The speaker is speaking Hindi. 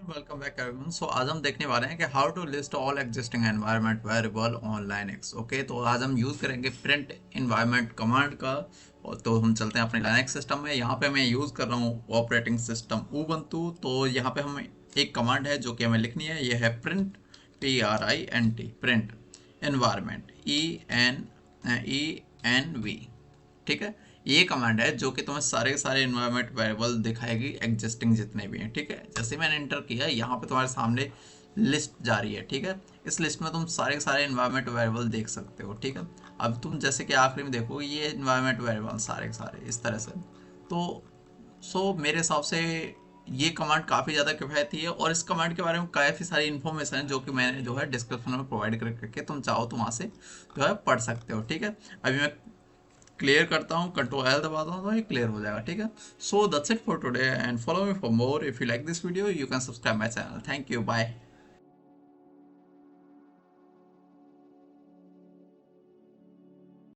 Welcome back everyone. सो आज हम देखने वाले हैं कि how to list all existing environment variable on Linux. Okay, तो आज हम यूज़ करेंगे प्रिंट एनवायरनमेंट कमांड का। और तो हम चलते हैं अपने लाइनक्स सिस्टम में। यहाँ पे मैं यूज़ कर रहा हूँ ऑपरेटिंग सिस्टम उबंटू। तो यहाँ पे हमें एक कमांड है जो कि हमें लिखनी है, ये है print PRINT print environment ENV। ठीक है, ये कमांड है जो कि तुम्हें सारे के सारे इन्वायरमेंट वेरिएबल दिखाएगी एग्जिस्टिंग जितने भी हैं। ठीक है, जैसे मैंने एंटर किया यहाँ पे तुम्हारे सामने लिस्ट जा रही है। ठीक है, इस लिस्ट में तुम सारे के सारे इन्वायरमेंट वेरिएबल देख सकते हो। ठीक है, अब तुम जैसे कि आखिरी में देखो ये इन्वायरमेंट वेरिएबल सारे के सारे इस तरह से। तो मेरे हिसाब से ये कमांड काफ़ी ज़्यादा किफ़ायती है, और इस कमांड के बारे में काफ़ी सारी इन्फॉर्मेशन है जो कि मैंने जो है डिस्क्रिप्शन में प्रोवाइड करके तुम चाहो तो वहाँ से जो है पढ़ सकते हो। ठीक है, अभी मैं क्लियर करता हूँ, कंट्रोल एल दबाता हूँ तो ये क्लियर हो जाएगा। ठीक है, so that's it for today and follow me for more. If you like this video you can subscribe my channel. Thank you, bye.